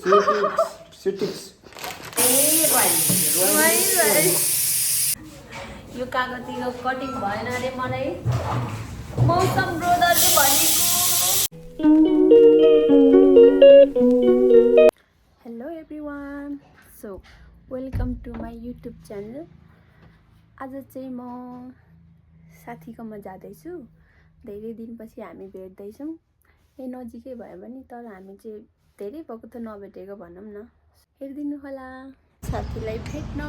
सिटिक्स यो कागतीको कटिङ भएन अरे मलाई मौसम ब्रोदरले भनेको। Hello everyone, so welcome to my YouTube channel. आज चाहिँ म साथीकोमा जाँदैछु। धेरै दिनपछि हामी भेट्दैछौँ। यही नजिकै भयो भने तर हामी चाहिँ धेरै भएको त नभेटेको भनौँ न। हेरिदिनु होला साथीलाई भेट्न।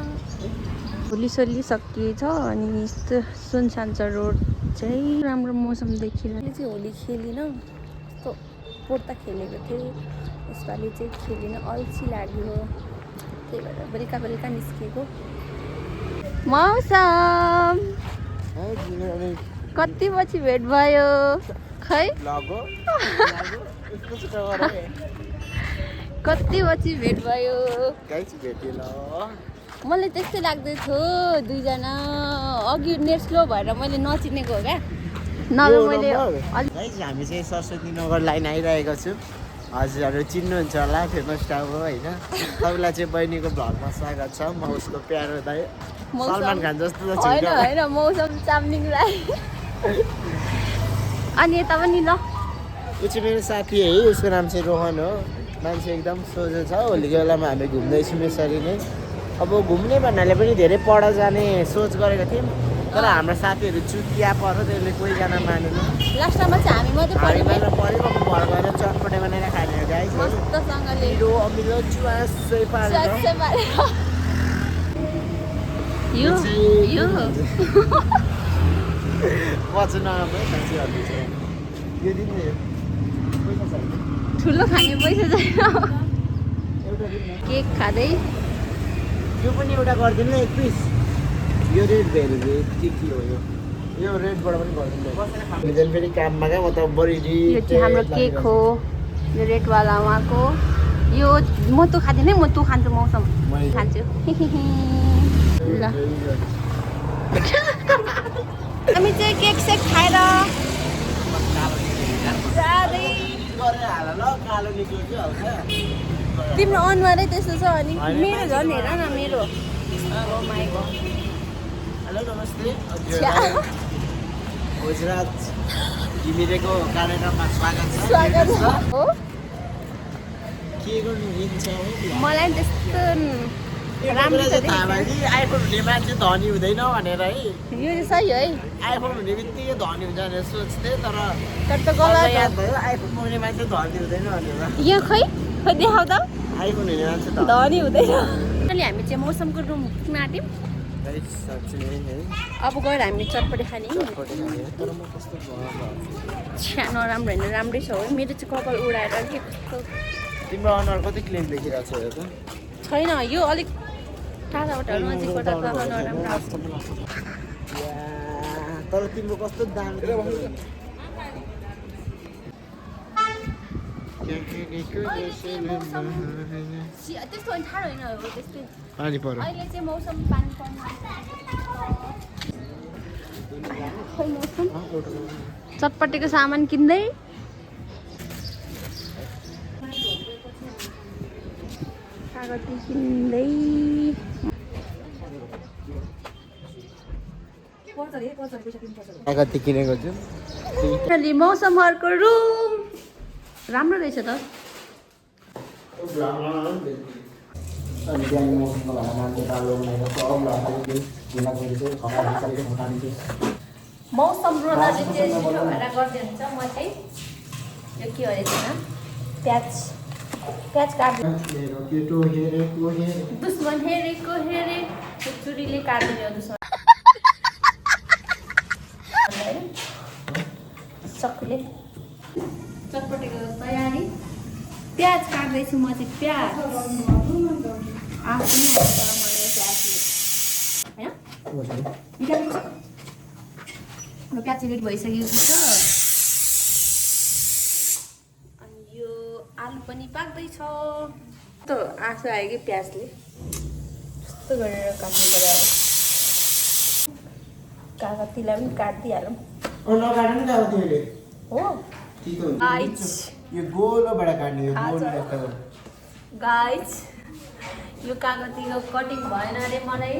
होली सकिएछ अनि यस्तो सुनसान छ रोड चाहिँ। राम्रो मौसम देखिरहेको चाहिँ होली खेलिन, यस्तो पोर्ता खेलेको थिएँ। यसपालि चाहिँ खेलिन, अल्छी लाग्यो, त्यही भएर बेलुका निस्केको। मौसम कति पछि भेट भयो खै? कति पछि भेट भयो? मलाई त्यस्तै लाग्दै थियो, दुईजना अघि नेट स्लो भएर मैले नचिनेको हो क्या। नभए मैले हामी चाहिँ सरस्वती नगर लाइन आइरहेको छु। हजुरहरू चिन्नुहुन्छ होला, फेमस टाउन हो होइन। तपाईँलाई चाहिँ बहिनीको भ्लगमा स्वागत छ। म उसको प्यारो दाइ सलमान खान जस्तो त छैन होइन मौसम चामलिङ राई। अनि यता पनि ल, यो चाहिँ मेरो साथी है, उसको नाम चाहिँ रोहन हो। मान्छे एकदम सोझो छ। होलीको बेलामा हामी घुम्दैछौँ यसरी नै। अब घुम्ने भन्नाले पनि धेरै पर जाने सोच गरेको थियौँ, तर हाम्रो साथीहरू चुतिया पर्यो, त्यसले कोहीजना मानेन। लास्टमा चाहिँ हामी मात्रै हामी मात्र पऱ्यो। घर गएर चटपटे बनाएर खाने हो गाइस। मस्तसँगले मिठो अमिलो चुवासै पारेर यो पछि नराम्रो खान्छीहरू चाहिँ यो दिन पैसा छैन, ठुलो खाने पैसा छैन। एउटा दिन केक खाँदै यो पनि एउटा गरिदिनु न, 1 पिस। यो रेड भेरी यति किलो हो। यो रेडबाट पनि गरिदिनु। हिजो फेरि काममा क्या, म त बढी यो चाहिँ हाम्रो केक हो, यो रेडवाला उहाँको। यो म तँ खाँदिनँ, म तँ खान्छु। मौसम खान्छु ल। हामी चाहिँ केक सेक खाएर तिम्रो अनुहारै त्यस्तो छ। अनि मेरो झन् हेर न, मेरो हेलो नमस्ते। गुजरात घिमिरेको कार्यक्रममा स्वागत छ। हो। के गर्नु हिँड्छ हो? मलाई त्यस्तो राम्रो छ आइफोन हुने मान्छे धनी हुँदैन भनेर है। यो चाहिँ सही है। आइफोन हुने बित्तिकै धनी हुन्छ भनेर सोच्थेँ, तर त गलत याद भयो आइफोन हुने मान्छे धनी हुँदैन भनेर। यहाँ खै देखाउ त, आइफोन हुने मान्छे धनी हुँदैन। अहिले हामी चाहिँ मौसमको रुम पुग्न आँट्यौँ। अब गएर हामी चटपटे खाने। छ्या नराम्रो होइन, राम्रै छ हो। मेरो चाहिँ कपाल उडाएर के कस्तो। तिम्रो अनुहार कति क्लिन देखिरहेको छ यो त? छैन, यो अलिक टाढाबाट नजिकबाट नराम्रो आउँछ। तर तिम्रो कस्तो दाम। त्यस्तो ठाडो होइन हो, त्यस्तै पानी पर्यो। अहिले चाहिँ मौसम पानी पर्नु खै मौसम। चटपटेको सामान किन्दै कागती किन्दै कागती किनेको छु। अलि मौसमहरूको रुम राम्रो रहेछ त। मौसम ब्रोदरले चाहिँ छिटो भएर गरिदिनुहुन्छ। म चाहिँ यो के अरे प्याज काट्नु। दुश्मन हेरेको हेरे छुरीले काट्दिने हो दुश्मन। सकुले चटपटेको तयारी। प्याज काट्दैछु म चाहिँ। प्याज आफ्नो प्याज रेडी भइसकेको छ। अनि यो आलु पनि पाक्दैछ। यस्तो आँसु आयो कि प्याजले, यस्तो गरेर काट्नु पर्यो। कागतीलाई पनि काटिदिइहालौँ। हो यो गोलोबाट काट्ने, यो गोलो गाइस यो कागतीको कटिङ भएन अरे मलाई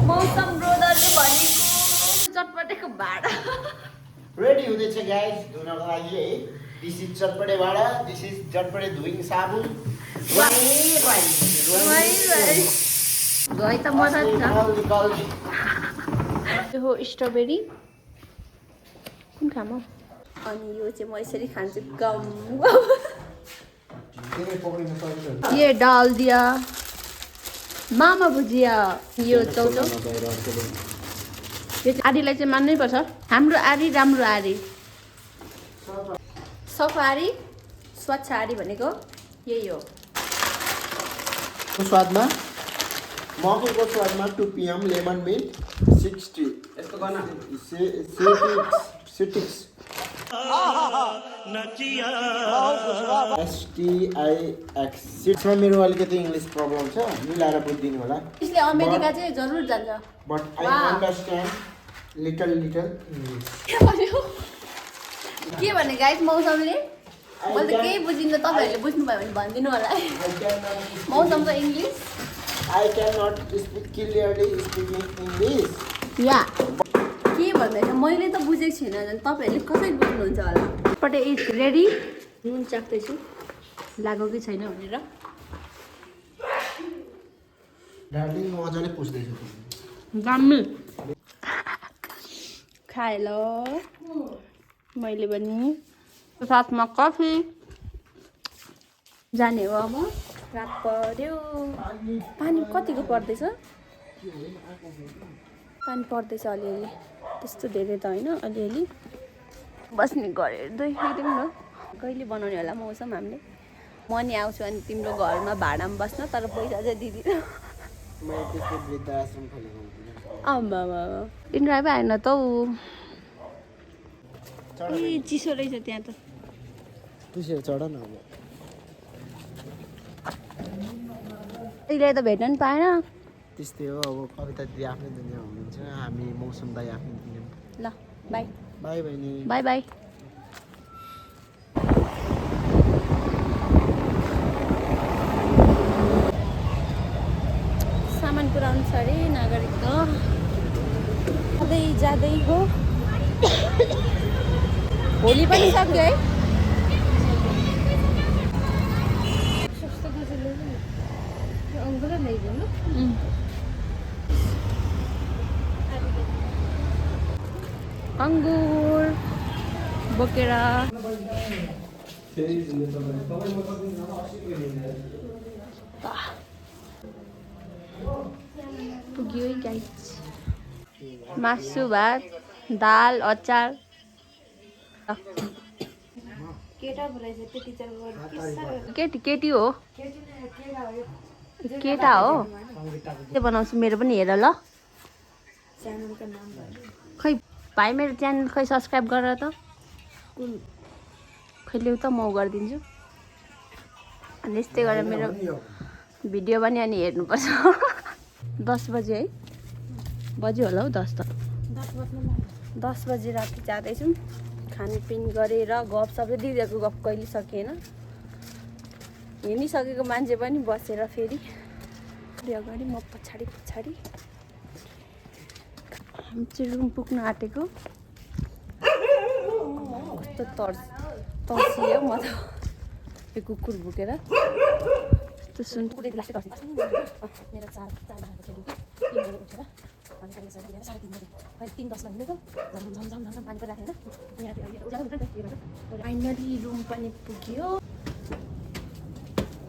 मौसम ब्रोदरले भनेको चटपटेको भाडा रेडी हुँदैछ गाइस धुनको लागि है। दिस इज चटपटे भाडा, दिस इज चटपटे धुइङ साबुन। गए त मजा छ। यो हो स्ट्रबेरी कुन खाम अनि यो चाहिँ म यसरी खान्छु गम ये डाल दिया मामा भुजिया यो चौचौ यो आरीलाई चाहिँ मान्नै पर्छ हाम्रो आरी राम्रो आरी सफा आरी स्वच्छ आरी भनेको यही हो स्वादमा मकैको स्वादमा 2 PM लेमन मिन्ट 60 यस्तो गर्न सिटिक्स STIX सिट्समा मेरो अलिकति इङ्ग्लिस प्रब्लम छ मिलाएर बुझिदिनु होला यसले अमेरिका चाहिँ जरुर जान्छ but I understand little English के भने गाइस मौसमले मैले त केही बुझिनँ तपाईँहरूले बुझ्नुभयो भने भनिदिनु होला मौसमको English I cannot speak clearly speaking English. या के भन्दैछ मैले त बुझेको छुइनँ झन् तपाईँहरूले कसरी बुझ्नुहुन्छ होला पटे इज रेडी नुन चाख्दैछु लाग्यो कि छैन भनेर डार्लिङ मजाले पुस्दैछु दामी खाए ल मैले पनि साथमा कफी जाने हो अब रात पर्यो पानी कतिको पर्दैछ पानी पर्दैछ अलिअलि त्यस्तो धेरै त होइन अलिअलि बस्ने घर हेर्दै हेरौँ न कहिले बनाउने होला मौसम हामीले म नि आउँछु अनि तिम्रो घरमा भाडामा बस्न तर पैसा चाहिँ दिदिनँ आम्मा इन्ड्राइभ आएन त ए चिसो रहेछ त्यहाँ त चढ न अब अहिले त भेट्न नि पाएन त्यस्तै हो अब कविता दिदी आफ्नै दुनियाँ हुनुहुन्छ हामी मौसम दाई आफ्नै दुनियाँ ल बाई बाई बहिनी बाई बाई सामान पुऱ्याउनु छ अरे नागरिक त जाँदै हो भोलि पनि सक्यो है अङ्गुर बोकेर पुग्यो है गाइस मासु भात दाल अचार केटी केटी हो केटा हो के बनाउँछु मेरो पनि हेर ल खै भाइ मेरो च्यानल खै सब्सक्राइब गरेर त खै ल्याउ त म गरिदिन्छु अनि यस्तै गरेर मेरो भिडियो पनि अनि हेर्नुपर्छ 10 बजे है बज्यो होला हौ 10 त 10 बजे राति जाँदैछौँ खानपिन गरेर गफ सबै दिदीहरूको गफ कहिले सकिएन हिँडिसकेको मान्छे पनि बसेर फेरि अगाडि म पछाडि पछाडि हामी चाहिँ रुम पुग्न आँटेको कस्तो तर्सियो म त यो कुकुर भुकेर त्यो सुन मेरो फाइनली रुम पनि पुग्यो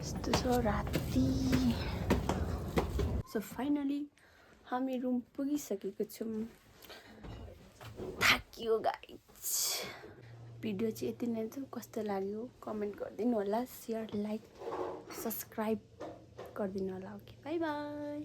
यस्तो छ राति सो फाइनली हामी रुम पुगिसकेको छौँ थाकियो गाइस भिडियो चाहिँ यति नै छ कस्तो लाग्यो कमेन्ट गरिदिनु होला सेयर लाइक सब्सक्राइब गरिदिनु होला ओके बाई बाई